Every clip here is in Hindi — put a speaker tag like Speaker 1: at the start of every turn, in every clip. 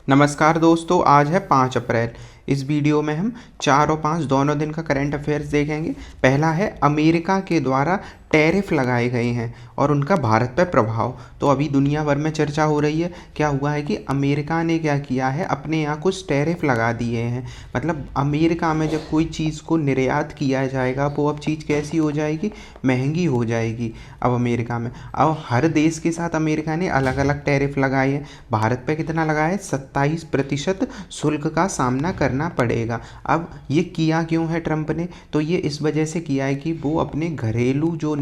Speaker 1: नमस्कार दोस्तों, आज है 5 अप्रैल। इस वीडियो में हम 4 और 5 दोनों दिन का करंट अफेयर्स देखेंगे। पहला है अमेरिका के द्वारा टैरिफ लगाए गए हैं और उनका भारत पर प्रभाव। तो अभी दुनिया भर में चर्चा हो रही है। क्या हुआ है कि अमेरिका ने क्या किया है, अपने यहाँ कुछ टैरिफ लगा दिए हैं। मतलब अमेरिका में जब कोई चीज़ को निर्यात किया जाएगा वो अब चीज़ कैसी हो जाएगी, महंगी हो जाएगी। अब अमेरिका में अब हर देश के साथ अमेरिका ने अलग अलग टैरिफ लगाए हैं। भारत पे कितना लगाया है, 27% शुल्क का सामना करना पड़ेगा। अब ये किया क्यों है ट्रंप ने, तो ये इस वजह से किया है कि वो अपने घरेलू जो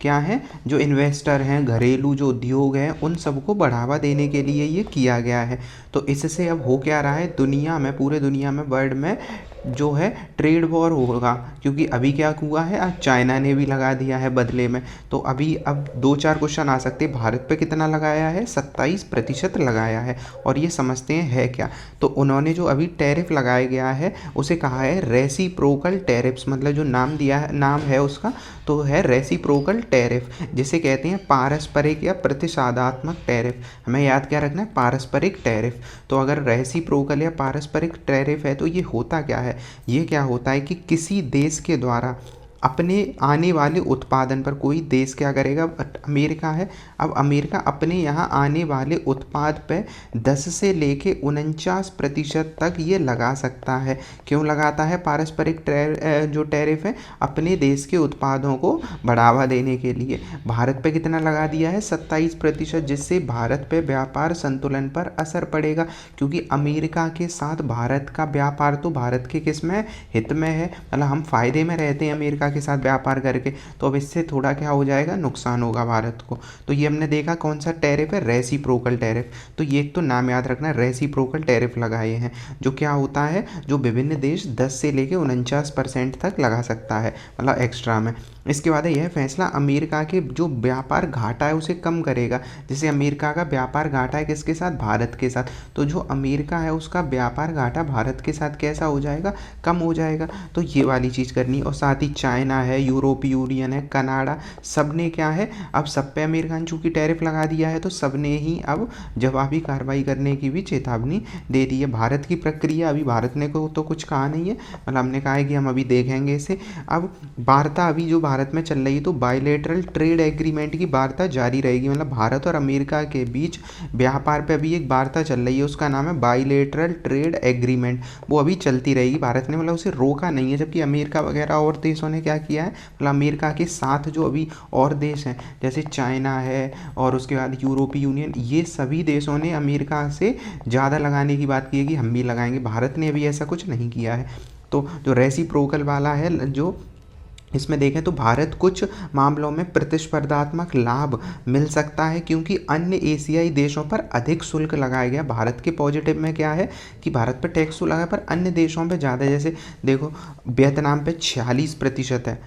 Speaker 1: क्या है, जो इन्वेस्टर हैं, घरेलू जो उद्योग हैं, उन सबको बढ़ावा देने के लिए ये किया गया है। तो इससे अब हो क्या रहा है, दुनिया में, पूरे दुनिया में, वर्ल्ड में जो है ट्रेड वॉर होगा। क्योंकि अभी क्या हुआ है, आज चाइना ने भी लगा दिया है बदले में। तो अभी अब 2-4 क्वेश्चन आ सकते हैं। भारत पे कितना लगाया है, 27% लगाया है। और ये समझते हैं है क्या। तो उन्होंने जो अभी टैरिफ लगाया गया है उसे कहा है रेसिप्रोकल टैरिफ्स। मतलब जो नाम दिया है, नाम है उसका, तो है रेसिप्रोकल टैरिफ, जिसे कहते हैं पारस्परिक या प्रतिसादात्मक टैरिफ। हमें याद क्या रखना है, पारस्परिक टैरिफ। तो अगर रेसिप्रोकल या पारस्परिक टैरिफ है तो ये होता क्या है, ये क्या होता है कि किसी देश के द्वारा अपने आने वाले उत्पादन पर, कोई देश क्या करेगा, अमेरिका है, अब अमेरिका अपने यहाँ आने वाले उत्पाद पे 10 से लेके 49% तक ये लगा सकता है। क्यों लगाता है पारस्परिक जो टैरिफ है, अपने देश के उत्पादों को बढ़ावा देने के लिए। भारत पे कितना लगा दिया है, 27%, जिससे भारत पे व्यापार संतुलन पर असर पड़ेगा। क्योंकि अमेरिका के साथ भारत का व्यापार तो भारत के किस में, हित में है। मतलब हम फायदे में रहते हैं अमेरिका के साथ व्यापार करके। तो अब इससे थोड़ा क्या हो जाएगा, नुकसान होगा भारत को। तो ये हमने देखा कौन सा टैरिफ है, रेसिप्रोकल टैरिफ। तो ये एक तो नाम याद रखना, रेसिप्रोकल टैरिफ लगाए हैं। जो क्या होता है, जो विभिन्न देश 10 से लेके 49% तक लगा सकता है, मतलब एक्स्ट्रा में। इसके बाद यह फैसला अमेरिका के जो व्यापार घाटा है उसे कम करेगा। जैसे अमेरिका का व्यापार घाटा है किसके साथ, भारत के साथ। तो जो अमेरिका है उसका व्यापार घाटा भारत के साथ कैसा हो जाएगा, कम हो जाएगा। तो ये वाली चीज़ करनी। और साथ ही चाइना है, यूरोपीय यूनियन है, कनाडा, सब ने क्या है, अब सब पे अमेरिका ने चूँकि टैरिफ लगा दिया है तो सब ने ही अब जवाबी कार्रवाई करने की भी चेतावनी दे दी है। भारत की प्रक्रिया, अभी भारत ने को तो कुछ कहा नहीं है, मतलब हमने कहा है कि हम अभी देखेंगे इसे। अब वार्ता अभी जो भारत में चल रही है, तो बायलैटरल ट्रेड एग्रीमेंट की वार्ता जारी रहेगी। मतलब भारत और अमेरिका के बीच व्यापार पे अभी एक वार्ता चल रही है, उसका नाम है बायलैटरल ट्रेड एग्रीमेंट। वो अभी चलती रहेगी। भारत ने मतलब उसे रोका नहीं है, जबकि अमेरिका वगैरह और देशों ने क्या किया है, मतलब अमेरिका के साथ जो अभी और देश हैं जैसे चाइना है और उसके बाद यूरोपीय यूनियन, ये सभी देशों ने अमेरिका से ज़्यादा लगाने की बात की है कि हम भी लगाएंगे। भारत ने अभी ऐसा कुछ नहीं किया है। तो जो रेसिप्रोकल वाला है, जो इसमें देखें तो भारत कुछ मामलों में प्रतिस्पर्धात्मक लाभ मिल सकता है, क्योंकि अन्य एशियाई देशों पर अधिक शुल्क लगाया गया। भारत के पॉजिटिव में क्या है कि भारत पर टैक्स तो लगा, पर अन्य देशों पे ज़्यादा। जैसे देखो, वियतनाम पे 46% है,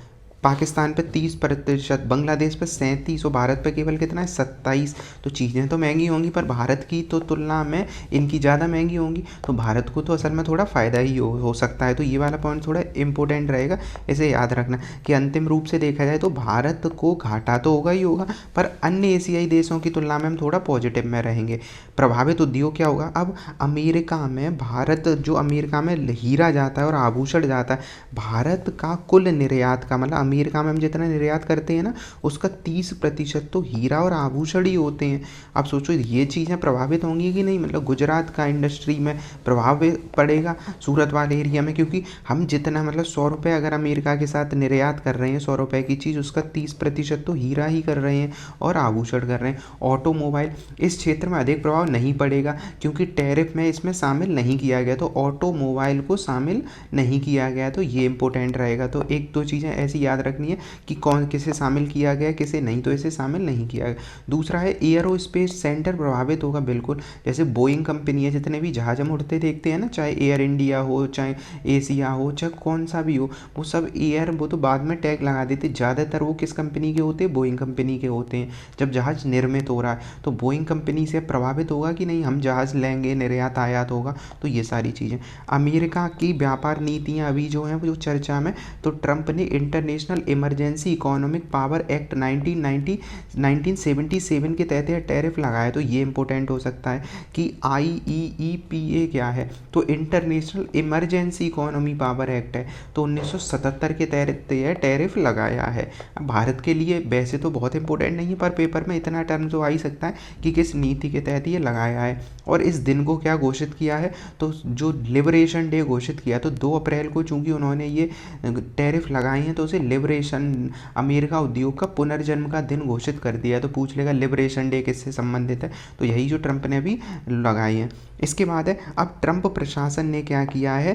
Speaker 1: पाकिस्तान पे 30%, बांग्लादेश पे 37, और भारत पे केवल कितना है, 27। तो चीज़ें तो महंगी होंगी, पर भारत की तो तुलना में इनकी ज़्यादा महंगी होंगी। तो भारत को तो असल में थोड़ा फ़ायदा ही हो सकता है। तो ये वाला पॉइंट थोड़ा इंपॉर्टेंट रहेगा, इसे याद रखना कि अंतिम रूप से देखा जाए तो भारत को घाटा तो होगा ही होगा, पर अन्य एशियाई देशों की तुलना में हम थोड़ा पॉजिटिव में रहेंगे। प्रभावित उद्योग क्या होगा, अब अमेरिका में, भारत जो अमेरिका में हीरा जाता है और आभूषण जाता है, भारत का कुल निर्यात का, मतलब अमेरिका में हम जितना निर्यात करते हैं ना, उसका 30% तो हीरा और आभूषण ही होते हैं। आप सोचो ये चीज़ें प्रभावित होंगी कि नहीं। मतलब गुजरात का इंडस्ट्री में प्रभाव पड़ेगा, सूरत वाले एरिया में, क्योंकि हम जितना, मतलब 100 रुपये अगर अमेरिका के साथ निर्यात कर रहे हैं, 100 रुपये की चीज़, उसका 30% तो हीरा ही कर रहे हैं और आभूषण कर रहे हैं। ऑटोमोबाइल, इस क्षेत्र में अधिक प्रभाव नहीं पड़ेगा क्योंकि टैरिफ में इसमें शामिल नहीं किया गया, तो ऑटोमोबाइल को शामिल नहीं किया गया। तो ये इंपॉर्टेंट रहेगा। तो एक दो चीज़ें ऐसी याद रखनी है कि कौन किसे शामिल किया गया, किसे नहीं, तो इसे शामिल नहीं किया गया। दूसरा है एयरोस्पेस सेंटर प्रभावित होगा, बिल्कुल। जैसे बोइंग कंपनी है, जितने भी जहाज हम उड़ते देखते हैं ना, चाहे एयर इंडिया हो, चाहे एशिया हो, चाहे कौन सा भी हो, वो सब वो तो बाद में टैग लगा देते। ज़्यादातर वो किस कंपनी के होते हैं, बोइंग कंपनी के होते हैं। जब जहाज निर्मित हो रहा है तो बोइंग कंपनी से प्रभावित होगा कि नहीं, हम जहाज लेंगे, निर्यात आयात होगा। तो ये सारी चीज़ें। अमेरिका की व्यापार नीतियाँ अभी जो हैं वो जो चर्चा में, तो ट्रंप ने international international emergency economic power act 1977 के तहत यह टैरिफ लगाया। तो ये इंपॉर्टेंट हो सकता है कि IEEPA क्या है, तो international emergency economy power act है, तो 1977 के तहत यह टैरिफ लगाया है। अब भारत के लिए वैसे तो बहुत इंपॉर्टेंट नहीं है, पर पेपर में इतना टर्म तो आ ही सकता है कि किस नीति के तहत ये लगाया है। और इस दिन को क्या घोषित किया है, तो जो लिबरेशन डे घोषित किया, तो 2 अप्रैल को चूंकि उन्होंने ये टैरिफ लगाई हैं तो उसे लिबरेशन, अमेरिका उद्योग का पुनर्जन्म का दिन घोषित कर दिया। तो पूछ लेगा लिबरेशन डे किससे संबंधित है, तो यही जो ट्रंप ने भी लगाई है। इसके बाद है, अब ट्रंप प्रशासन ने क्या किया है,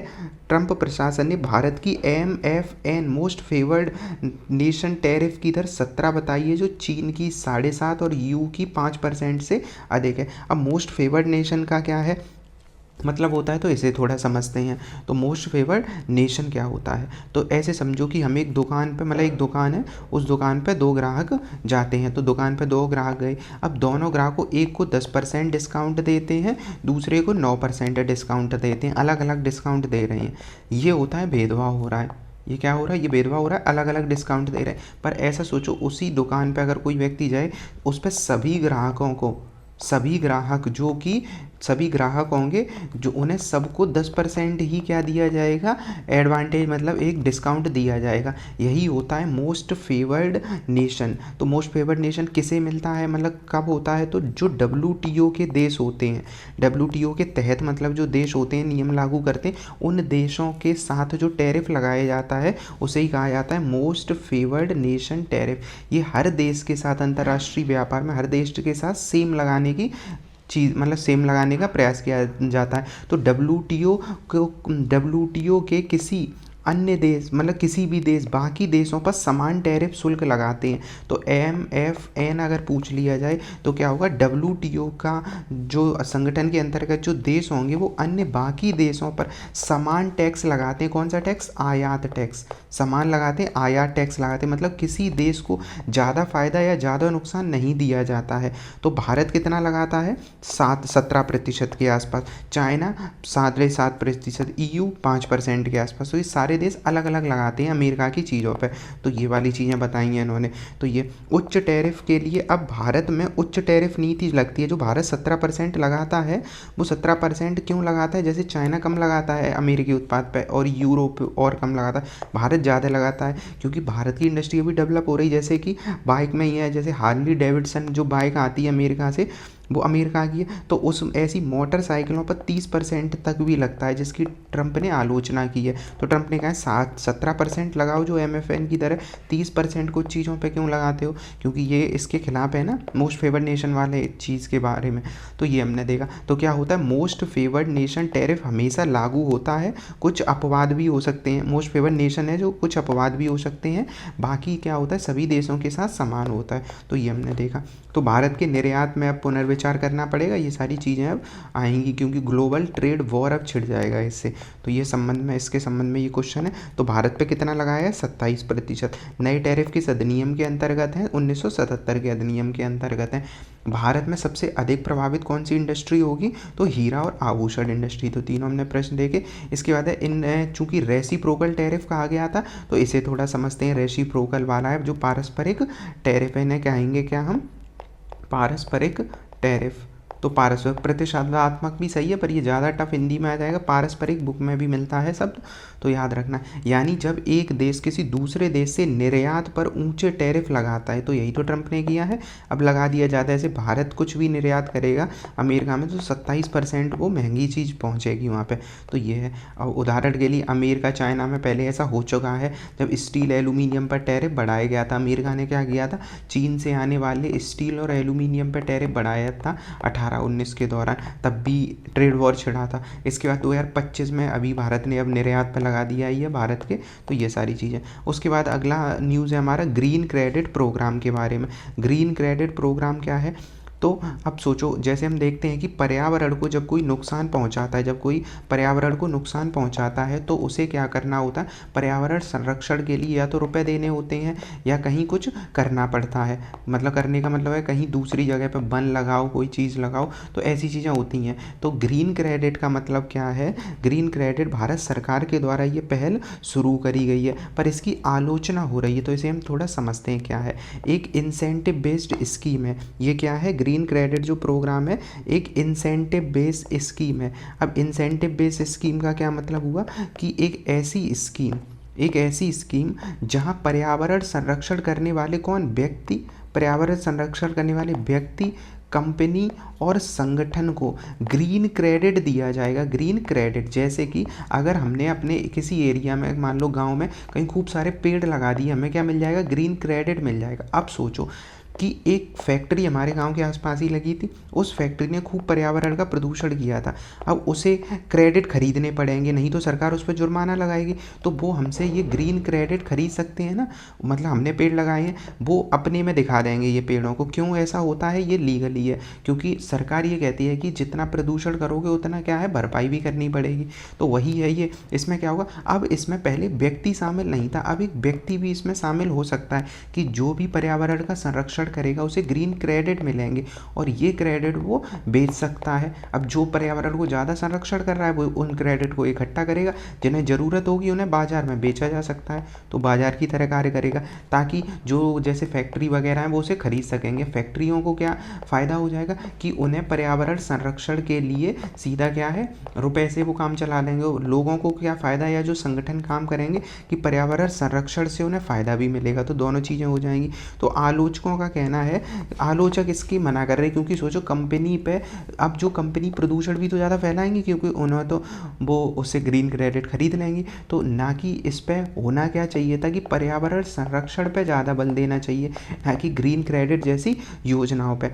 Speaker 1: ट्रंप प्रशासन ने भारत की MFN most favoured nation tariff की दर 17 बताई है, जो चीन की 7.5 और EU की 5% से अधिक है। अब मोस्ट फेवर्ड नेशन का क्या है मतलब होता है, तो इसे थोड़ा समझते हैं। तो मोस्ट फेवर्ड नेशन क्या होता है, तो ऐसे समझो कि हम एक दुकान पे, मतलब एक दुकान है, उस दुकान पे 2 ग्राहक जाते हैं। तो दुकान पे 2 ग्राहक गए, अब दोनों ग्राहकों, एक को 10% डिस्काउंट देते हैं, दूसरे को 9% डिस्काउंट देते हैं, अलग अलग डिस्काउंट दे रहे हैं। ये होता है भेदभाव हो रहा है। ये क्या हो रहा है, ये भेदभाव हो रहा है, अलग अलग डिस्काउंट दे रहे हैं। पर ऐसा सोचो, उसी दुकान पे अगर कोई व्यक्ति जाए, उस पर सभी ग्राहकों को, सभी ग्राहक जो कि सभी ग्राहक होंगे, जो उन्हें सबको 10% ही क्या दिया जाएगा, एडवांटेज, मतलब एक डिस्काउंट दिया जाएगा। यही होता है मोस्ट फेवर्ड नेशन। तो मोस्ट फेवर्ड नेशन किसे मिलता है, मतलब कब होता है, तो जो WTO के देश होते हैं, WTO के तहत मतलब जो देश होते हैं, नियम लागू करते हैं, उन देशों के साथ जो टैरिफ लगाया जाता है उसे ही कहा जाता है मोस्ट फेवर्ड नेशन टैरिफ। ये हर देश के साथ, अंतर्राष्ट्रीय व्यापार में हर देश के साथ सेम लगाने की चीज़, मतलब सेम लगाने का प्रयास किया जाता है। तो WTO के किसी अन्य देश, मतलब किसी भी देश, बाकी देशों पर समान टैरिफ शुल्क लगाते हैं। तो MFN अगर पूछ लिया जाए तो क्या होगा, WTO का जो संगठन के अंतर्गत जो देश होंगे वो अन्य बाकी देशों पर समान टैक्स लगाते हैं। कौन सा टैक्स, आयात टैक्स, समान लगाते हैं, आयात टैक्स लगाते हैं, मतलब किसी देश को ज़्यादा फायदा या ज़्यादा नुकसान नहीं दिया जाता है। तो भारत कितना लगाता है, 17% के आसपास, चाइना 7.5%, EU 5% के आसपास। तो ये सारे देश अलग अलग लगाते हैं अमेरिका की चीज़ों पे। तो ये वाली चीज़ें बताई हैं इन्होंने। तो ये उच्च टैरिफ के लिए, अब भारत में उच्च टैरिफ नीति लगती है। जो भारत 17% लगाता है, वो 17% क्यों लगाता है, जैसे चाइना कम लगाता है अमेरिकी उत्पाद पे और यूरोप और कम लगाता है, भारत ज़्यादा लगाता है क्योंकि भारत की इंडस्ट्री अभी डेवलप हो रही है। जैसे कि बाइक में ही है, जैसे हार्ली डेविडसन जो बाइक आती है अमेरिका से, वो अमेरिका की है, तो उस ऐसी मोटरसाइकिलों पर 30% तक भी लगता है, जिसकी ट्रंप ने आलोचना की है। तो ट्रंप ने कहा 17% लगाओ जो MFN की दर है, 30% कुछ चीज़ों पे क्यों लगाते हो, क्योंकि ये इसके खिलाफ है ना, मोस्ट फेवर्ड नेशन वाले चीज़ के बारे में। तो ये हमने देखा। तो क्या होता है, मोस्ट फेवर्ड नेशन टैरिफ हमेशा लागू होता है, कुछ अपवाद भी हो सकते हैं। मोस्ट फेवर्ड नेशन है जो कुछ अपवाद भी हो सकते हैं, बाकी क्या होता है सभी देशों के साथ समान होता है। तो ये हमने देखा। तो भारत के निर्यात में अब पुनर्विचार करना पड़ेगा, ये सारी चीज़ें अब आएंगी क्योंकि ग्लोबल ट्रेड वॉर अब छिड़ जाएगा इससे। तो ये संबंध में, इसके संबंध में ये क्वेश्चन है। तो भारत पे कितना लगाया है, 27%। नए टैरिफ किस अधिनियम के अंतर्गत है, 1977 के अधिनियम के अंतर्गत है। भारत में सबसे अधिक प्रभावित कौन सी इंडस्ट्री होगी, तो हीरा और आभूषण इंडस्ट्री। तो तीनों हमने प्रश्न देखे। इसके बाद है, इन चूंकि रेसिप्रोकल टैरिफ कहा गया था, तो इसे थोड़ा समझते हैं। रेसिप्रोकल वाला है जो पारस्परिक टैरिफ है, इन्हें कहेंगे क्या हम, पारस्परिक टैरिफ। तो पारस्परिक, प्रतिशब्दात्मक भी सही है पर ये ज़्यादा टफ हिंदी में आ जाएगा, पारस्परिक बुक में भी मिलता है शब्द, तो याद रखना। यानी जब एक देश किसी दूसरे देश से निर्यात पर ऊंचे टैरिफ लगाता है, तो यही तो ट्रंप ने किया है, अब लगा दिया जाता है। जैसे भारत कुछ भी निर्यात करेगा अमेरिका में, तो 27% वो महंगी चीज़ पहुँचेगी वहाँ पर। तो ये है। और उदाहरण के लिए अमेरिका चाइना में पहले ऐसा हो चुका है, जब स्टील एल्यूमिनियम पर टैरिफ बढ़ाया गया था, अमेरिका ने क्या किया था, चीन से आने वाले स्टील और एल्यूमिनियम पर टैरिफ बढ़ाया था 18-19 के दौरान, तब भी ट्रेड वॉर छिड़ा था। इसके बाद 2025 में अभी भारत ने अब निर्यात पर लगा दिया ही है भारत के। तो ये सारी चीज़ें। उसके बाद अगला न्यूज़ है हमारा ग्रीन क्रेडिट प्रोग्राम के बारे में। ग्रीन क्रेडिट प्रोग्राम क्या है, तो अब सोचो, जैसे हम देखते हैं कि पर्यावरण को जब कोई नुकसान पहुंचाता है, जब कोई पर्यावरण को नुकसान पहुंचाता है तो उसे क्या करना होता है, पर्यावरण संरक्षण के लिए या तो रुपए देने होते हैं या कहीं कुछ करना पड़ता है। मतलब करने का मतलब है कहीं दूसरी जगह पे वन लगाओ, कोई चीज़ लगाओ, तो ऐसी चीज़ें होती हैं। तो ग्रीन क्रेडिट का मतलब क्या है, ग्रीन क्रेडिट भारत सरकार के द्वारा ये पहल शुरू करी गई है, पर इसकी आलोचना हो रही है। तो इसे हम थोड़ा समझते हैं क्या है। एक इंसेंटिव बेस्ड स्कीम है ये। क्या है, ग्रीन क्रेडिट जो प्रोग्राम है एक इंसेंटिव बेस्ड स्कीम है। अब इंसेंटिव बेस्ड स्कीम का क्या मतलब हुआ कि एक ऐसी स्कीम जहां पर्यावरण संरक्षण करने वाले कौन, व्यक्ति, पर्यावरण संरक्षण करने वाले व्यक्ति, कंपनी और संगठन को ग्रीन क्रेडिट दिया जाएगा। ग्रीन क्रेडिट जैसे कि अगर हमने अपने किसी एरिया में, मान लो गांव में कहीं खूब सारे पेड़ लगा दिए, हमें क्या मिल जाएगा, ग्रीन क्रेडिट मिल जाएगा। अब सोचो कि एक फैक्ट्री हमारे गांव के आसपास ही लगी थी, उस फैक्ट्री ने खूब पर्यावरण का प्रदूषण किया था। अब उसे क्रेडिट खरीदने पड़ेंगे, नहीं तो सरकार उस पर जुर्माना लगाएगी। तो वो हमसे ये ग्रीन क्रेडिट खरीद सकते हैं ना, मतलब हमने पेड़ लगाए हैं, वो अपने में दिखा देंगे ये पेड़ों को। क्यों ऐसा होता है, ये लीगली है, क्योंकि सरकार ये कहती है कि जितना प्रदूषण करोगे उतना क्या है, भरपाई भी करनी पड़ेगी। तो वही है ये। इसमें क्या होगा, अब इसमें पहले व्यक्ति शामिल नहीं था, अब एक व्यक्ति भी इसमें शामिल हो सकता है कि जो भी पर्यावरण का संरक्षण करेगा उसे ग्रीन क्रेडिट मिलेंगे और ये क्रेडिट वो बेच सकता है। अब जो पर्यावरण को ज़्यादा संरक्षण कर रहा है वो उन क्रेडिट को इकट्ठा करेगा, जिन्हें ज़रूरत होगी उन्हें बाजार में बेचा जा सकता है। तो बाजार की तरह कार्य करेगा, ताकि जो जैसे फैक्ट्री वगैरह है वो उसे खरीद सकेंगे। फैक्ट्रियों को क्या फ़ायदा हो जाएगा कि उन्हें पर्यावरण संरक्षण के लिए सीधा क्या है, रुपए से वो काम चला लेंगे। लोगों को क्या फ़ायदा, या जो संगठन काम करेंगे कि पर्यावरण संरक्षण से उन्हें फ़ायदा भी मिलेगा। तो दोनों चीज़ें हो जाएंगी। तो आलोचकों का कहना है, आलोचक इसकी मना कर रहे हैं, क्योंकि सोचो कंपनी पे, अब जो कंपनी प्रदूषण भी तो ज़्यादा फैलाएंगी, क्योंकि उन्हें तो वो उससे ग्रीन क्रेडिट खरीद लेंगी। तो ना कि इस पे होना क्या चाहिए था कि पर्यावरण संरक्षण पे ज़्यादा बल देना चाहिए, ना कि ग्रीन क्रेडिट जैसी योजनाओं पे।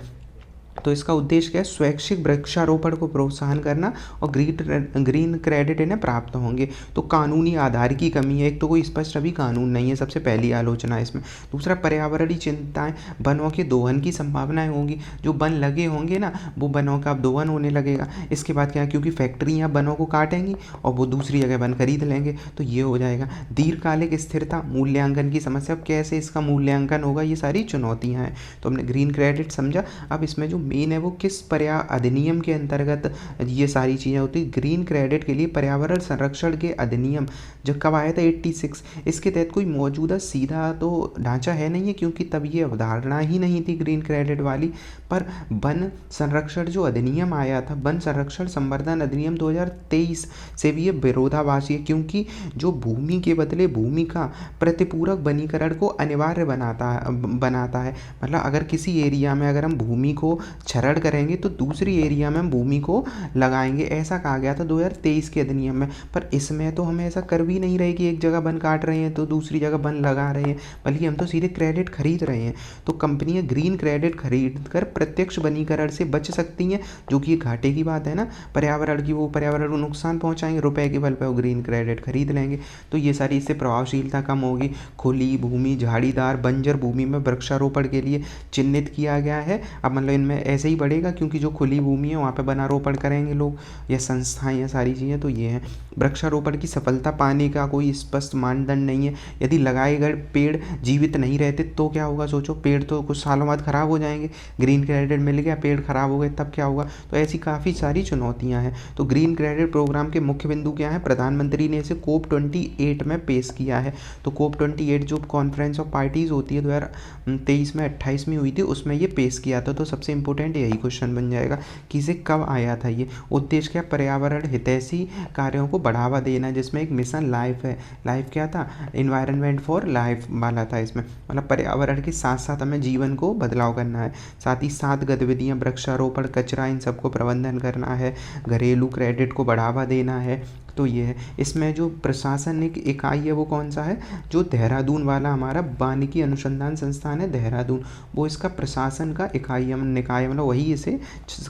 Speaker 1: तो इसका उद्देश्य क्या है, स्वैच्छिक वृक्षारोपण को प्रोत्साहन करना और ग्रीन क्रेडिट इन्हें प्राप्त होंगे। तो कानूनी आधार की कमी है, एक तो कोई स्पष्ट अभी कानून नहीं है, सबसे पहली आलोचना है इसमें। दूसरा, पर्यावरणीय चिंताएं, वनों के दोहन की संभावनाएं होंगी। जो वन लगे होंगे ना, वो वनों का अब दोहन होने लगेगा। इसके बाद क्या है, क्योंकि फैक्ट्रियाँ वनों को काटेंगी और वो दूसरी जगह वन खरीद लेंगे, तो ये हो जाएगा। दीर्घकालिक स्थिरता, मूल्यांकन की समस्या, अब कैसे इसका मूल्यांकन होगा, ये सारी चुनौतियाँ हैं। तो हमने ग्रीन क्रेडिट समझा। अब इसमें जो मेन है वो किस अधिनियम के अंतर्गत ये सारी चीज़ें होती। ग्रीन क्रेडिट के लिए पर्यावरण संरक्षण के अधिनियम जो कब आया था, 86। इसके तहत कोई मौजूदा सीधा तो ढांचा है नहीं है, क्योंकि तब ये अवधारणा ही नहीं थी ग्रीन क्रेडिट वाली। पर वन संरक्षण जो अधिनियम आया था, वन संरक्षण संवर्धन अधिनियम 2023 से भी ये विरोधाभासी है, क्योंकि जो भूमि के बदले भूमि का प्रतिपूरक वनीकरण को अनिवार्य बनाता है। मतलब अगर किसी एरिया में अगर हम भूमि को क्षरण करेंगे तो दूसरी एरिया में हम भूमि को लगाएंगे, ऐसा कहा गया था 2023 के अधिनियम में। पर इसमें तो हम ऐसा कर भी नहीं रहे कि एक जगह वन काट रहे हैं तो दूसरी जगह वन लगा रहे हैं, बल्कि हम तो सीधे क्रेडिट खरीद रहे हैं। तो कंपनियां ग्रीन क्रेडिट खरीद कर प्रत्यक्ष वनीकरण से बच सकती हैं, जो कि घाटे की बात है ना पर्यावरण की। वो पर्यावरण को नुकसान पहुंचाएंगे, रुपए के बल पर वो ग्रीन क्रेडिट खरीद लेंगे। तो ये सारी इससे प्रभावशीलता कम होगी। खुली भूमि, झाड़ीदार बंजर भूमि में वृक्षारोपण के लिए चिन्हित किया गया है। अब मतलब इनमें ऐसे ही बढ़ेगा, क्योंकि जो खुली भूमि है वहाँ पे वनारोपण करेंगे लोग या संस्थाएं या सारी चीज़ें। तो ये है, वृक्षारोपण की सफलता पाने का कोई स्पष्ट मानदंड नहीं है। यदि लगाए गए पेड़ जीवित नहीं रहते तो क्या होगा, सोचो, पेड़ तो कुछ सालों बाद खराब हो जाएंगे। ग्रीन क्रेडिट मिल गया, पेड़ खराब हो गए, तब क्या होगा। तो ऐसी काफ़ी सारी चुनौतियाँ हैं। तो ग्रीन क्रेडिट प्रोग्राम के मुख्य बिंदु क्या है, प्रधानमंत्री ने इसे COP28 में पेश किया है। तो COP28 जो कॉन्फ्रेंस ऑफ पार्टीज़ होती है 2023 में 28 में हुई थी, उसमें ये पेश किया था। तो सबसे इंपॉर्टेंट यही क्वेश्चन बन जाएगा कि इसे कब आया था ये। उद्देश्य क्या, पर्यावरण हितैषी कार्यों को बढ़ावा देना, जिसमें एक मिशन लाइफ है। लाइफ क्या था, इन्वायरमेंट फॉर लाइफ वाला था इसमें। मतलब पर्यावरण के साथ साथ हमें जीवन को बदलाव करना है। साथ ही 7 गतिविधियाँ, वृक्षारोपण, कचरा, इन सबको प्रबंधन करना है, घरेलू क्रेडिट को बढ़ावा देना है। तो ये है। इसमें जो प्रशासनिक इकाई है वो कौन सा है, जो देहरादून वाला हमारा वानिकी अनुसंधान संस्थान है देहरादून, वो इसका प्रशासन का इकाई निकाय, मतलब वही इसे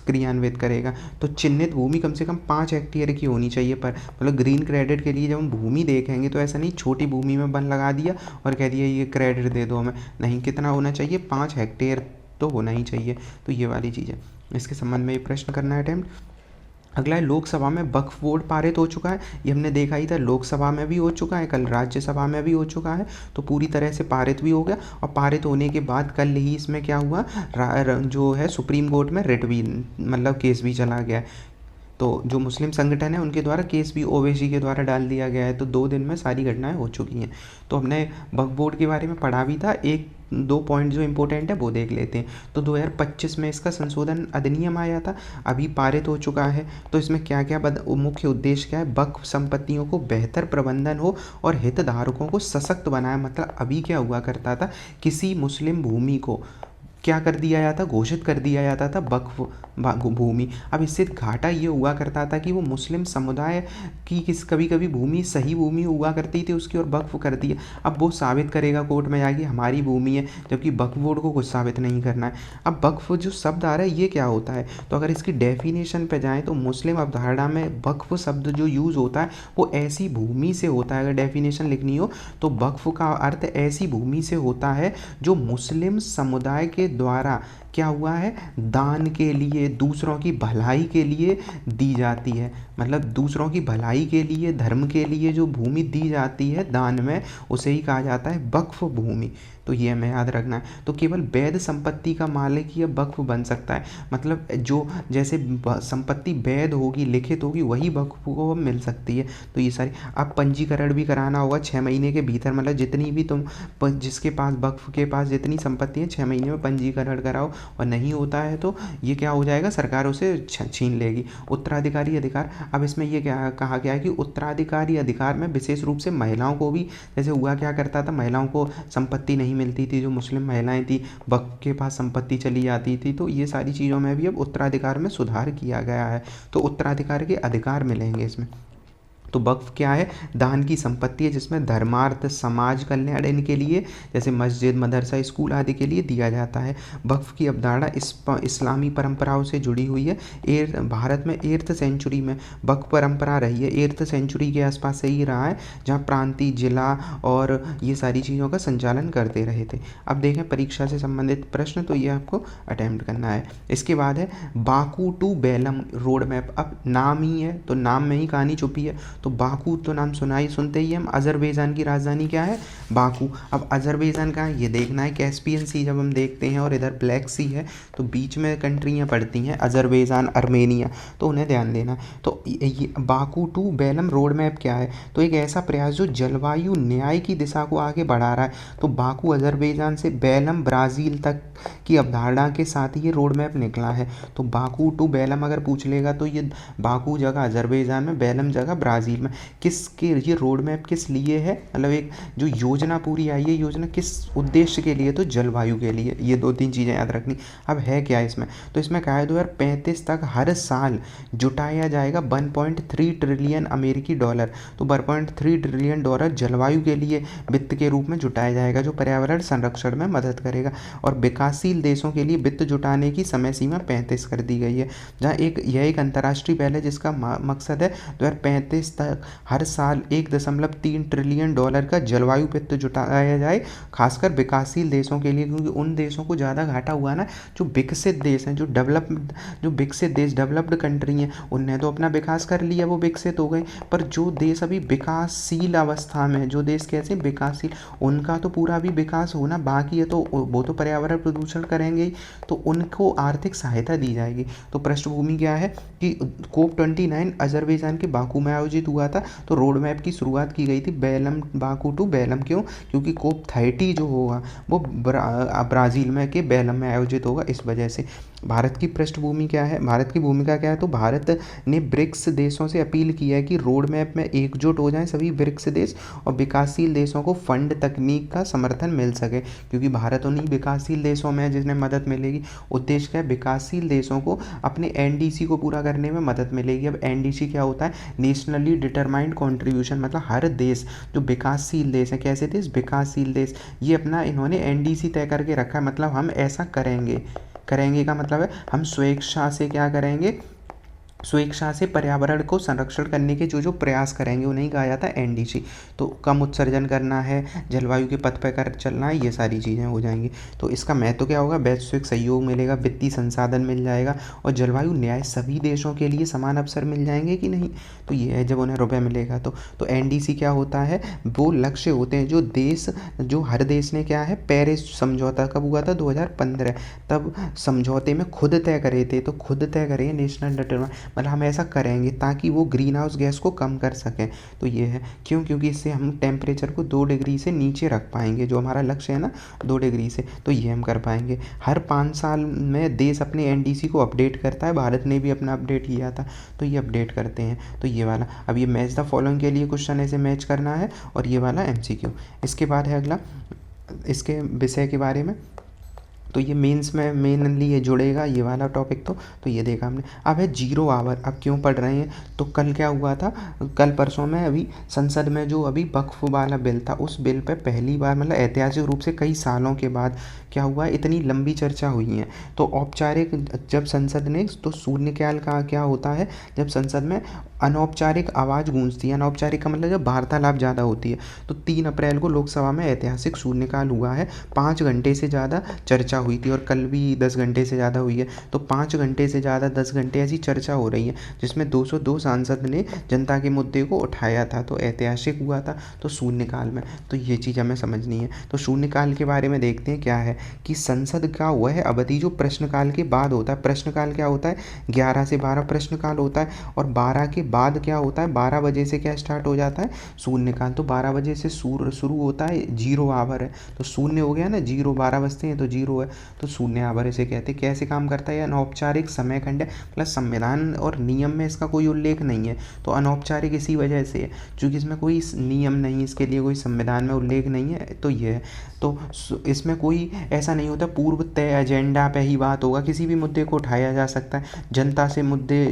Speaker 1: क्रियान्वित करेगा। तो चिन्हित भूमि कम से कम 5 हेक्टेयर की होनी चाहिए। पर मतलब ग्रीन क्रेडिट के लिए जब हम भूमि देखेंगे तो ऐसा नहीं छोटी भूमि में वन लगा दिया और कह दिया ये क्रेडिट दे दो हमें, नहीं, कितना होना चाहिए, 5 हेक्टेयर तो होना ही चाहिए। तो ये वाली चीज़ है, इसके संबंध में ये प्रश्न करना है अटेम्प्ट। अगला है लोकसभा में वक्फ बोर्ड पारित हो चुका है, ये हमने देखा ही था, लोकसभा में भी हो चुका है, कल राज्यसभा में भी हो चुका है, तो पूरी तरह से पारित भी हो गया। और पारित होने के बाद कल ही इसमें क्या हुआ, जो है सुप्रीम कोर्ट में रिट भी, मतलब केस भी चला गया है। तो जो मुस्लिम संगठन है उनके द्वारा केस भी ओवैसी के द्वारा डाल दिया गया है। तो 2 दिन में सारी घटनाएं हो चुकी हैं। तो हमने वक्फ बोर्ड के बारे में पढ़ा भी था, एक दो पॉइंट जो इम्पोर्टेंट है वो देख लेते हैं। तो 2025 में इसका संशोधन अधिनियम आया था, अभी पारित हो चुका है। तो इसमें क्या क्या मुख्य उद्देश्य क्या है, वक्फ संपत्तियों को बेहतर प्रबंधन हो और हितधारकों को सशक्त बनाए। मतलब अभी क्या हुआ करता था, किसी मुस्लिम भूमि को क्या कर दिया जाता, घोषित कर दिया जाता था वक्फ भूमि। अब इससे घाटा ये हुआ करता था कि वो मुस्लिम समुदाय की कभी कभी भूमि सही भूमि हुआ करती थी उसकी, और वक्फ कर दिया। अब वो साबित करेगा कोर्ट में जाके हमारी भूमि है, जबकि वक्फ बोर्ड को कुछ साबित नहीं करना है। अब वक्फ जो शब्द आ रहा है ये क्या होता है, तो अगर इसकी डेफिनेशन पे जाएँ तो मुस्लिम अवधारणा में वक्फ शब्द जो यूज़ होता है वो ऐसी भूमि से होता है। अगर डेफिनेशन लिखनी हो तो वक्फ का अर्थ ऐसी भूमि से होता है जो मुस्लिम समुदाय के द्वारा क्या हुआ है, दान के लिए, दूसरों की भलाई के लिए दी जाती है। मतलब दूसरों की भलाई के लिए, धर्म के लिए जो भूमि दी जाती है दान में, उसे ही कहा जाता है वक्फ भूमि। तो ये हमें याद रखना है। तो केवल वैध संपत्ति का मालिक ही अब वक्फ बन सकता है। मतलब जो जैसे संपत्ति वैध होगी, लिखित होगी, वही वक्फ को मिल सकती है। तो ये सारी अब पंजीकरण भी कराना होगा 6 महीने के भीतर। मतलब जितनी भी तुम जिसके पास वक्फ के पास जितनी संपत्ति है 6 महीने में पंजीकरण कराओ, और नहीं होता है तो ये क्या हो जाएगा, सरकार उसे छीन लेगी। उत्तराधिकारी अधिकार, अब इसमें ये क्या कहा गया है कि उत्तराधिकारी अधिकार में विशेष रूप से महिलाओं को भी, जैसे हुआ क्या करता था, महिलाओं को संपत्ति नहीं मिलती थी, जो मुस्लिम महिलाएं थी वक्फ के पास संपत्ति चली जाती थी। तो ये सारी चीज़ों में भी अब उत्तराधिकार में सुधार किया गया है। तो उत्तराधिकार के अधिकार मिलेंगे इसमें। तो वक्फ क्या है, दान की संपत्ति है जिसमें धर्मार्थ, समाज कल्याण इनके लिए, जैसे मस्जिद, मदरसा, स्कूल आदि के लिए दिया जाता है। वक्फ की अवधारणा इस्लामी परंपराओं से जुड़ी हुई है। भारत में 8th सेंचुरी में वक्फ परंपरा रही है, 8th सेंचुरी के आसपास से ही रहा है, जहाँ प्रांतीय, जिला और ये सारी चीज़ों का संचालन करते रहे थे। अब देखें परीक्षा से संबंधित प्रश्न, तो ये आपको अटेम्प्ट करना है। इसके बाद है Baku to Belum road map. अब नाम ही है तो नाम में ही कहानी छुपी है। तो बाकू तो नाम सुनते ही हम, अजरबैजान की राजधानी क्या है, बाकू। अब अजरबैजान कहाँ है ये देखना है। कैस्पियन सी जब हम देखते हैं और इधर ब्लैक सी है तो बीच में कंट्रियाँ पड़ती हैं, अजरबैजान, अर्मेनिया, तो उन्हें ध्यान देना। तो ये Baku to Belum road map क्या है, तो एक ऐसा प्रयास जो जलवायु न्याय की दिशा को आगे बढ़ा रहा है। तो बाकू अजरबैजान से बेलम ब्राज़ील तक की अवधारणा के साथ ये रोड मैप निकला है। तो बाकू टू बेलम अगर पूछ लेगा तो ये बाकू जगह अजरबैजान में, बेलम जगह ब्राज़ील में। किसके ये रोड मैप किस लिए है, मतलब एक जो योजना पूरी आई है, योजना किस उद्देश्य के लिए, तो जलवायु के लिए। ये 2-3 चीज़ें याद रखनी। अब है क्या इसमें, तो इसमें कहा है 2035 तक हर साल जुटाया जाएगा 1.3 ट्रिलियन अमेरिकी डॉलर। तो 1.3 ट्रिलियन डॉलर जलवायु के लिए वित्त के रूप में जुटाया जाएगा, जो पर्यावरण संरक्षण में मदद करेगा। और विकासशील देशों के लिए वित्त जुटाने की समय सीमा 35 कर दी गई है, जहाँ यह एक अंतर्राष्ट्रीय पहल है जिसका मकसद है 2035 तक हर साल 1.3 ट्रिलियन डॉलर का जलवायु वित्त जुटाया जाए, खासकर विकासशील देशों के लिए। क्योंकि उन देशों को ज़्यादा घाटा हुआ ना जो विकसित देश हैं, जो विकसित देश, डेवलप्ड कंट्री हैं, उनने तो अपना विकास कर लिया, वो विकसित हो गए। पर जो देश अभी विकासशील अवस्था में, जो देश कैसे विकासशील, उनका तो पूरा भी विकास होना बाकी है, तो वो तो पर्यावरण प्रदूषण करेंगे ही, तो उनको आर्थिक सहायता दी जाएगी। तो पृष्ठभूमि क्या है कि COP29 अजरबैजान के बाकू में आयोजित हुआ था। तो रोड मैप की शुरुआत की गई थी बेलम, बाकू टू बेलम। क्यों, क्योंकि COP30 जो होगा वो ब्राज़ील में के बेलम में आयोजित होगा, इस वजह से। भारत की पृष्ठभूमि क्या है, भारत की भूमिका क्या है, तो भारत ने ब्रिक्स देशों से अपील की है कि रोड मैप में एकजुट हो जाएं सभी ब्रिक्स देश, और विकासशील देशों को फंड, तकनीक का समर्थन मिल सके, क्योंकि भारत उन्हीं विकासशील देशों में है जिन्हें मदद मिलेगी। उद्देश्य क्या है, विकासशील देशों को अपने NDC को पूरा करने में मदद मिलेगी। अब NDC क्या होता है, नेशनली डिटरमाइंड कॉन्ट्रीब्यूशन। मतलब हर देश जो विकासशील देश है, कैसे देश, विकासशील देश, ये अपना इन्होंने NDC तय करके रखा है। मतलब हम ऐसा करेंगे का मतलब है हम स्वेच्छा से क्या करेंगे, स्वेच्छा से पर्यावरण को संरक्षण करने के जो प्रयास करेंगे उन्हें कहा जाता है एनडीसी। तो कम उत्सर्जन करना है, जलवायु के पथ पर कर चलना है, ये सारी चीज़ें हो जाएंगी। तो इसका महत्व क्या होगा? वैश्विक सहयोग मिलेगा, वित्तीय संसाधन मिल जाएगा और जलवायु न्याय सभी देशों के लिए समान अवसर मिल जाएंगे कि नहीं? तो ये है, जब उन्हें रुपये मिलेगा तो एनडीसी क्या होता है? वो लक्ष्य होते हैं जो हर देश ने क्या है, पेरिस समझौता कब हुआ था? 2015। तब समझौते में खुद तय करे थे, तो खुद तय करेंगे नेशनल मतलब हम ऐसा करेंगे ताकि वो ग्रीन हाउस गैस को कम कर सकें। तो ये है, क्योंकि इससे हम टेम्परेचर को 2 डिग्री से नीचे रख पाएंगे, जो हमारा लक्ष्य है ना 2 डिग्री से, तो ये हम कर पाएंगे। हर 5 साल में देश अपने एनडीसी को अपडेट करता है, भारत ने भी अपना अपडेट किया था, तो ये अपडेट करते हैं। तो ये वाला, अब ये मैच द फॉलोइंग के लिए क्वेश्चन ऐसे मैच करना है और ये वाला एमसीक्यू। इसके बाद है अगला, इसके विषय के बारे में, तो ये मेंस में मेनली ये जुड़ेगा, ये वाला टॉपिक। तो ये देखा हमने। अब है 0 आवर। अब क्यों पढ़ रहे हैं? तो कल क्या हुआ था, कल परसों में अभी संसद में जो अभी वक्फ वाला बिल था, उस बिल पे पहली बार मतलब ऐतिहासिक रूप से कई सालों के बाद क्या हुआ, इतनी लंबी चर्चा हुई है। तो औपचारिक जब संसद ने, तो शून्यकाल का क्या होता है, जब संसद में अनौपचारिक आवाज़ गूंजती है, अनौपचारिक का मतलब जब वार्तालाप ज़्यादा होती है। तो 3 अप्रैल को लोकसभा में ऐतिहासिक शून्यकाल हुआ है। 5 घंटे से ज़्यादा चर्चा हुई थी और कल भी 10 घंटे से ज़्यादा हुई है। तो 5 घंटे से ज़्यादा 10 घंटे ऐसी चर्चा हो रही है, जिसमें 202 सांसद ने जनता के मुद्दे को उठाया था। तो ऐतिहासिक हुआ था तो शून्यकाल में, तो ये चीज़ हमें समझनी है। तो शून्यकाल के बारे में देखते हैं क्या है कि संसद का वह है अवधि जो प्रश्नकाल के बाद होता है। प्रश्नकाल क्या होता है? 11 से 12 प्रश्नकाल होता है और 12 के बाद क्या होता है, 12 बजे से क्या स्टार्ट हो जाता है, शून्यकाल। तो 12 बजे से शुरू होता है, 0 आवर है। तो शून्य हो गया ना, 0 12 बजते हैं तो 0 है, तो शून्य आवर इसे कहते हैं। कैसे काम करता है? अनौपचारिक समय खंड है, प्लस संविधान और नियम में इसका कोई उल्लेख नहीं है। तो अनौपचारिक इसी वजह से है, चूँकि इसमें कोई नियम नहीं, इसके लिए कोई संविधान में उल्लेख नहीं है। तो ये है, तो इसमें कोई ऐसा नहीं होता पूर्व तय एजेंडा पे ही बात होगा, किसी भी मुद्दे को उठाया जा सकता है। जनता से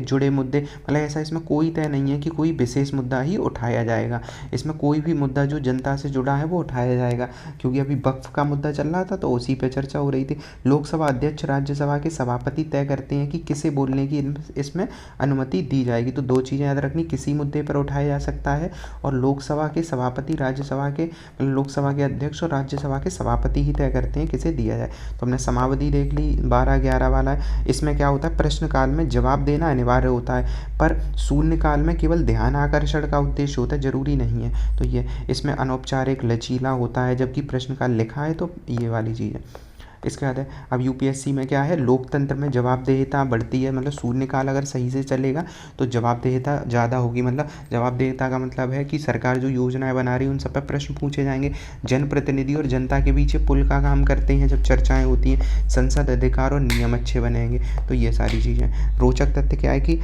Speaker 1: जुड़े मुद्दे, मतलब ऐसा इसमें कोई तय नहीं है कि कोई विशेष मुद्दा ही उठाया जाएगा। इसमें कोई भी मुद्दा जो जनता से जुड़ा है वो उठाया जाएगा, क्योंकि अभी वक्फ का मुद्दा चल रहा था तो उसी पे चर्चा हो रही थी। लोकसभा अध्यक्ष राज्यसभा के सभापति तय करते हैं कि किसे बोलने की इसमें अनुमति दी जाएगी। तो 2 चीज़ें याद रखनी, किसी मुद्दे पर उठाया जा सकता है और लोकसभा के सभापति, राज्यसभा के लोकसभा के अध्यक्ष और राज्यसभा के सभापति ही तय करते हैं किसे दिया जाए। तो हमने समावधि देख ली, 12-11 वाला है। इसमें क्या होता है, प्रश्नकाल में जवाब देना अनिवार्य होता है, पर शून्यकाल में केवल ध्यान आकर्षण का उद्देश्य होता है, जरूरी नहीं है। तो ये इसमें अनौपचारिक लचीला होता है, जबकि प्रश्नकाल लिखा है, तो ये वाली चीज़ है। इसके बाद है, अब यूपीएससी में क्या है, लोकतंत्र में जवाबदेहिता बढ़ती है। मतलब शून्यकाल अगर सही से चलेगा तो जवाबदेहिता ज़्यादा होगी। मतलब जवाबदेहिता का मतलब है कि सरकार जो योजनाएं बना रही है उन सब पर प्रश्न पूछे जाएंगे। जनप्रतिनिधि और जनता के बीच पुल का काम करते हैं जब चर्चाएं होती हैं। संसद अधिकार और नियम अच्छे बनेंगे। तो ये सारी चीज़ें। रोचक तथ्य क्या है कि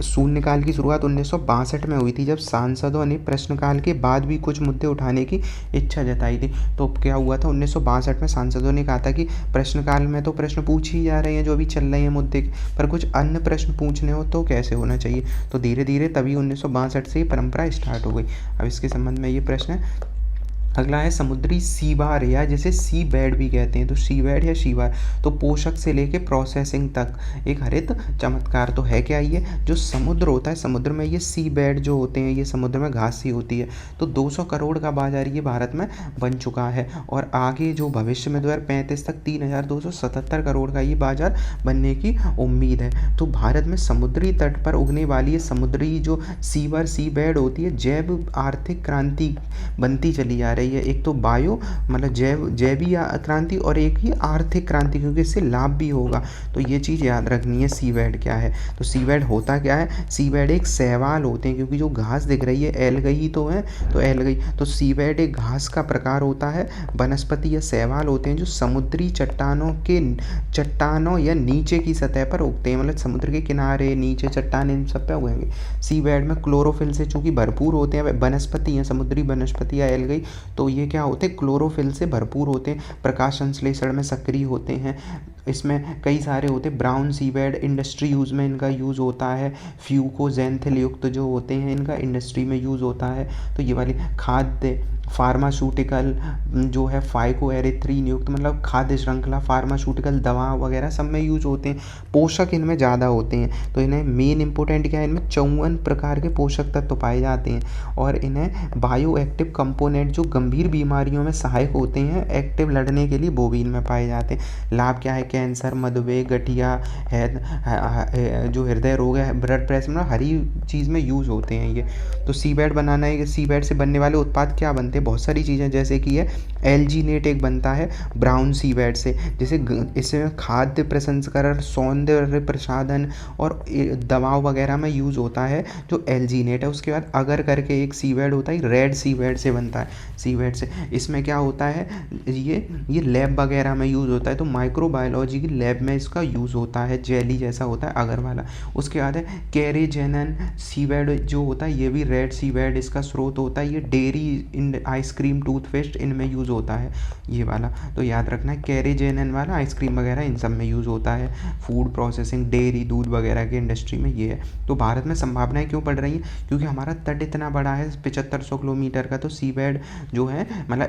Speaker 1: शून्यकाल की शुरुआत 1962 में हुई थी, जब सांसदों ने प्रश्नकाल के बाद भी कुछ मुद्दे उठाने की इच्छा जताई थी। तो क्या हुआ था, 1962 में सांसदों ने कहा था कि प्रश्नकाल में तो प्रश्न पूछ ही जा रहे हैं जो अभी चल रहे हैं मुद्दे, पर कुछ अन्य प्रश्न पूछने हो तो कैसे होना चाहिए। तो धीरे धीरे तभी 1962 से ये परंपरा स्टार्ट हो गई। अब इसके संबंध में ये प्रश्न है। अगला है समुद्री सीवार, या जिसे सी बेड भी कहते हैं। तो सी बेड या शीवार, तो पोषक से लेके प्रोसेसिंग तक एक हरित चमत्कार। तो है क्या ये, जो समुद्र होता है, समुद्र में ये सी बेड जो होते हैं, ये समुद्र में घास सी होती है। तो 200 करोड़ का बाजार ये भारत में बन चुका है और आगे जो भविष्य में 2035 तक 3277 करोड़ का ये बाजार बनने की उम्मीद है। तो भारत में समुद्री तट पर उगने वाली ये समुद्री जो सीवर सी बेड होती है, जैव आर्थिक क्रांति बनती चली आ रही है। एक तो बायो मतलब जैवीय क्रांति और एक ही आर्थिक क्रांति, क्योंकि इससे लाभ भी होगा। तो ये चीज़ याद रखनी है। सीवेड क्या है, तो सीवेड होता क्या है, सीवेड एक शैवाल होते हैं, क्योंकि जो घास दिख रही है एल्गी ही तो है, तो एल्गी। तो सीवेड एक घास का प्रकार होता है, वनस्पति या शैवाल होते हैं जो समुद्री चट्टानों या नीचे की सतह पर उगते हैं। मतलब समुद्र के किनारे, नीचे चट्टान, इन सब पे उगेंगे। सीवेड में क्लोरोफिल से चूंकि भरपूर होते हैं, वनस्पति हैं, समुद्री वनस्पति या एल्गी, तो ये क्या होते हैं, क्लोरोफिल से भरपूर होते हैं, प्रकाश संश्लेषण में सक्रिय होते हैं। इसमें कई सारे होते हैं। ब्राउन सीवेड इंडस्ट्री यूज़ में इनका यूज़ होता है। फ्यूकोजेंथिल युक्त जो होते हैं इनका इंडस्ट्री में यूज़ होता है। तो ये वाली खाद्य फार्मास्यूटिकल जो है फाइकोएरिथ्रीन युक्त मतलब खाद्य श्रृंखला, फार्मास्यूटिकल दवा वगैरह सब में यूज होते हैं। पोषक इनमें ज़्यादा होते हैं, तो इन्हें मेन इंपॉर्टेंट क्या है, इनमें 54 प्रकार के पोषक तत्व पाए जाते हैं। और इन्हें बायो एक्टिव कंपोनेंट जो गंभीर बीमारियों में सहायक होते हैं एक्टिव लड़ने के लिए, वो भी इनमें पाए जाते हैं। लाभ क्या है, कैंसर, मधुमेह, गठिया है, जो हृदय रोग है, ब्लड प्रेशर, मतलब हर ही चीज़ में यूज़ होते हैं ये। तो सीबेड बनाना है, सीबेड से बनने वाले उत्पाद क्या बनते हैं, बहुत सारी चीज़ें, जैसे कि है एल्जीनेट एक बनता है ब्राउन सीबेड से, जैसे इसमें खाद्य प्रसंस्करण, सौंदर्य प्रसाधन और दवाओं वगैरह में यूज़ होता है जो एल्जीनेट है। उसके बाद अगर करके एक सीबेड होता है, रेड सीबेड से बनता है, सीबेड से। इसमें क्या होता है, ये लैब वगैरह में यूज़ होता है, तो माइक्रोबायोलॉजी की लैब में इसका यूज़ होता है, जेली जैसा होता है अगर वाला। उसके बाद है कैरेजेनन सीबेड जो होता है, ये भी रेड सीबेड इसका स्रोत होता है। ये डेयरी, आइसक्रीम, टूथपेस्ट इनमें यूज़ होता है ये वाला, तो याद रखना है कैरेजेनन वाला आइसक्रीम वगैरह इन सब में यूज़ होता है। फूड प्रोसेसिंग, डेयरी, दूध वगैरह की इंडस्ट्री में ये है। तो भारत में संभावनाएं क्यों बढ़ रही हैं, क्योंकि हमारा तट इतना बड़ा है 7500 किलोमीटर का, तो सीबेड जो है मतलब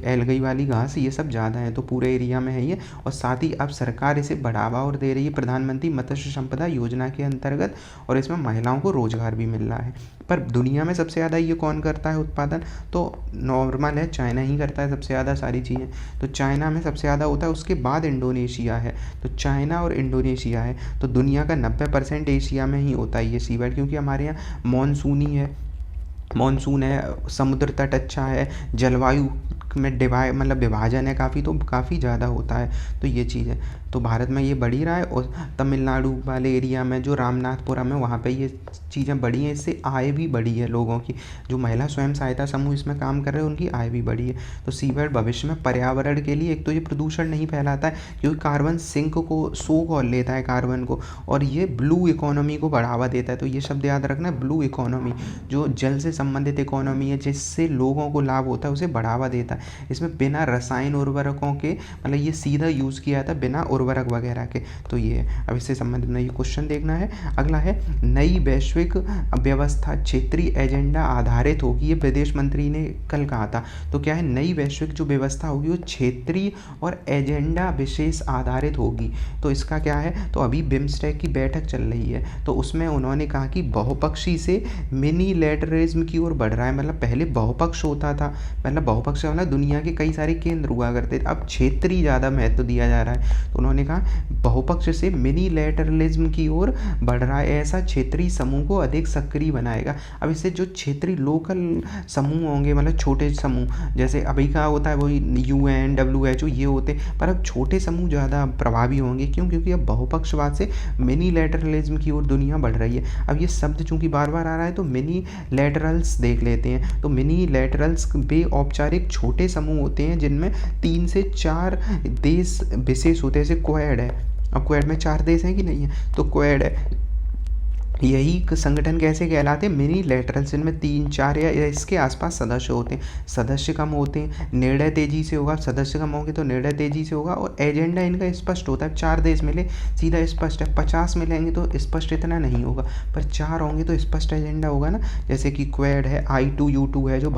Speaker 1: एलगई वाली घास ये सब ज़्यादा है, तो पूरे एरिया में है ये। और साथ ही अब सरकार इसे बढ़ावा और दे रही है प्रधानमंत्री मत्स्य संपदा योजना के अंतर्गत, और इसमें महिलाओं को रोजगार भी मिल रहा है। पर दुनिया में सबसे ज़्यादा ये कौन करता है उत्पादन, तो नॉर्मल है चाइना ही करता है सबसे ज़्यादा सारी चीज़ें, तो चाइना में सबसे ज़्यादा होता है। उसके बाद इंडोनेशिया है, तो चाइना और इंडोनेशिया है। तो दुनिया का 90% एशिया में ही होता है ये सीबेड, क्योंकि हमारे यहाँ मानसूनी है, मानसून है, समुद्र तट अच्छा है, जलवायु में मतलब विभाजन है काफ़ी, तो काफ़ी ज़्यादा होता है। तो ये चीज़ है, तो भारत में ये बढ़ ही रहा है। और तमिलनाडु वाले एरिया में जो रामनाथपुरम है वहाँ पे ये चीज़ें बढ़ी हैं, इससे आय भी बढ़ी है लोगों की, जो महिला स्वयं सहायता समूह इसमें काम कर रहे हैं उनकी आय भी बढ़ी है। तो सीबेड भविष्य में पर्यावरण के लिए एक तो ये प्रदूषण नहीं फैलाता है, क्योंकि कार्बन सिंक को सोख और लेता है कार्बन को, और ये ब्लू इकोनॉमी को बढ़ावा देता है। तो ये शब्द याद रखना, ब्लू इकोनॉमी जो जल से संबंधित इकोनॉमी है, जिससे लोगों को लाभ होता है, उसे बढ़ावा देता है। इसमें बिना रसायन उर्वरकों के, मतलब ये सीधा यूज़ किया था बिना उर्वरक वगैरह के। तो ये है, अब इससे संबंधित में ये क्वेश्चन देखना है। अगला है नई वैश्विक व्यवस्था क्षेत्रीय एजेंडा आधारित होगी, ये विदेश मंत्री ने कल कहा था। तो क्या है, नई वैश्विक जो व्यवस्था होगी वो क्षेत्रीय और एजेंडा विशेष आधारित होगी। तो इसका क्या है, तो अभी बिम्स्टेक की बैठक चल रही है, तो उसमें उन्होंने कहा कि बहुपक्षी से मिनीलैटरलिज्म की ओर बढ़ रहा है। मतलब पहले बहुपक्ष होता था, मतलब बहुपक्ष मतलब दुनिया के कई सारे केंद्र हुआ करते थे, अब क्षेत्रीय ज़्यादा महत्व दिया जा रहा है। तो उन्होंने कहा बहुपक्ष से मिनीलैटरलिज्म की ओर बढ़ रहा है, ऐसा क्षेत्रीय समूह को अधिक सक्रिय बनाएगा। अब इससे जो क्षेत्रीय लोकल समूह होंगे, मतलब छोटे समूह, जैसे अभी का होता है वही UN, WHO ये होते, पर अब छोटे समूह ज़्यादा प्रभावी होंगे। क्यों, क्योंकि अब बहुपक्षवाद से मिनीलैटरलिज्म की ओर दुनिया बढ़ रही है। अब ये शब्द चूंकि बार बार आ रहा है, तो मिनीलैटरल्स देख लेते हैं। तो मिनीलैटरल्स बे औपचारिक छोटे समूह होते हैं, जिनमें 3 से 4 देश विशेष होते हैं, जैसे क्वेड है। अब क्वेड में 4 देश हैं कि नहीं है, तो क्वेड है। यही संगठन कैसे कहलाते हैं, मिनीलैटरल्स, इनमें 3, 4 या इसके आसपास सदस्य होते हैं। सदस्य कम होते हैं, निर्णय तेजी से होगा, सदस्य कम होंगे तो निर्णय तेजी से होगा, और एजेंडा इनका स्पष्ट होता है। 4 देश मिले सीधा स्पष्ट है, 50 मिलेंगे तो स्पष्ट इतना नहीं होगा, पर 4 होंगे तो स्पष्ट एजेंडा होगा ना। जैसे कि क्वेड है, I2U2 है, जो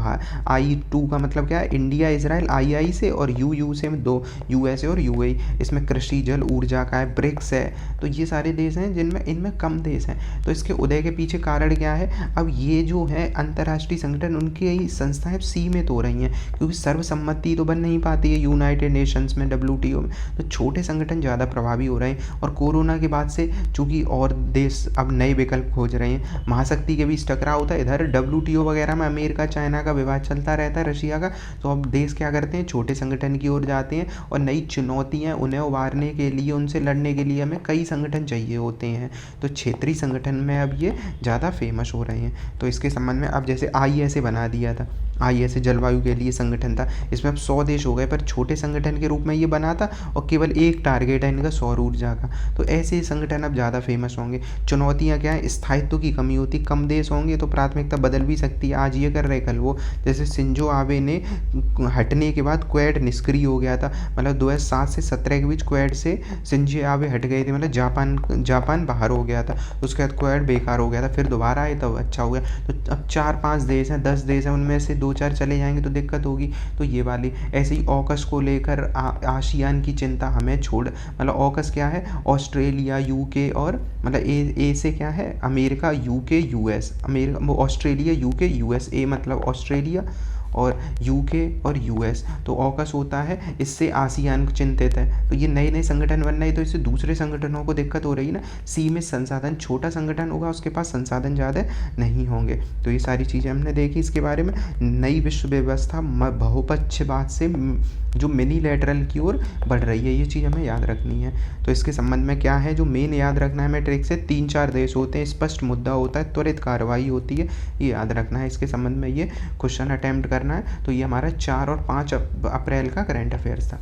Speaker 1: I2 का मतलब क्या है, इंडिया, इजराइल, II से, और UU से 2 USA और UAE। इसमें कृषि, जल, ऊर्जा का है। ब्रिक्स है, तो ये सारे देश हैं जिनमें, इनमें कम देश हैं। तो इसके उदय के पीछे कारण क्या है, अब ये जो है अंतर्राष्ट्रीय संगठन, उनकी संस्थाएं सीमित हो रही हैं, क्योंकि सर्वसम्मति तो बन नहीं पाती है यूनाइटेड नेशंस में, WTO में, तो छोटे संगठन ज़्यादा प्रभावी हो रहे हैं। और कोरोना के बाद से चूँकि और देश अब नए विकल्प खोज रहे हैं, महाशक्ति के बीच टकराव होता है, इधर WTO वगैरह में अमेरिका चाइना का विवाद चलता रहता है, रशिया का, तो अब देश क्या करते हैं, छोटे संगठन की ओर जाते हैं, और नई चुनौतियाँ उन्हें उबारने के लिए, उनसे लड़ने के लिए हमें कई संगठन चाहिए होते हैं। तो क्षेत्रीय संगठन में अब ये ज़्यादा फेमस हो रहे हैं। तो इसके संबंध में अब जैसे ISA बना दिया था, ISA जलवायु के लिए संगठन था, इसमें अब 100 देश हो गए, पर छोटे संगठन के रूप में ये बना था, और केवल एक टारगेट है इनका, सौर ऊर्जा का। तो ऐसे संगठन अब ज़्यादा फेमस होंगे। चुनौतियाँ क्या है, स्थायित्व की कमी होती, कम देश होंगे तो प्राथमिकता बदल भी सकती है, आज ये कर रहे कल वो। जैसे शिंजो आबे ने हटने के बाद क्वेड निष्क्रिय हो गया था, मतलब 2007 से 17 के बीच क्वेड से शिंजो आबे हट गए थे, मतलब जापान बाहर हो गया था, उसके बाद क्वेड बेकार हो गया था, फिर दोबारा आए तब अच्छा हो गया। तो अब 4-5 देश हैं, 10 देश हैं, उनमें से 2 दो चार चले जाएंगे तो दिक्कत होगी, तो ये वाली। ऐसे ही ऑकस को लेकर आसियान की चिंता हमें छोड़, मतलब ऑकस क्या है, ऑस्ट्रेलिया, यूके और मतलब ए से क्या है, America, UK, US, America, Australia, UK, USA, मतलब ऑस्ट्रेलिया और यूके और यूएस, तो ऑकस होता है, इससे आसियान चिंतित है। तो ये नए नए संगठन बन रहे हैं, तो इससे दूसरे संगठनों को दिक्कत हो रही है ना। सीमित संसाधन, छोटा संगठन होगा उसके पास संसाधन ज़्यादा नहीं होंगे। तो ये सारी चीज़ें हमने देखी इसके बारे में। नई विश्व व्यवस्था बहुपक्षवाद से जो मिनी लैटरल की ओर बढ़ रही है, ये चीज़ हमें याद रखनी है। तो इसके संबंध में क्या है, जो मेन याद रखना है मैट्रिक्स से 3-4 देश होते हैं, स्पष्ट मुद्दा होता है, त्वरित कार्रवाई होती है, ये याद रखना है। इसके संबंध में ये क्वेश्चन अटैम्प्ट करना है। तो ये हमारा 4 और 5 अप्रैल का करंट अफेयर्स था।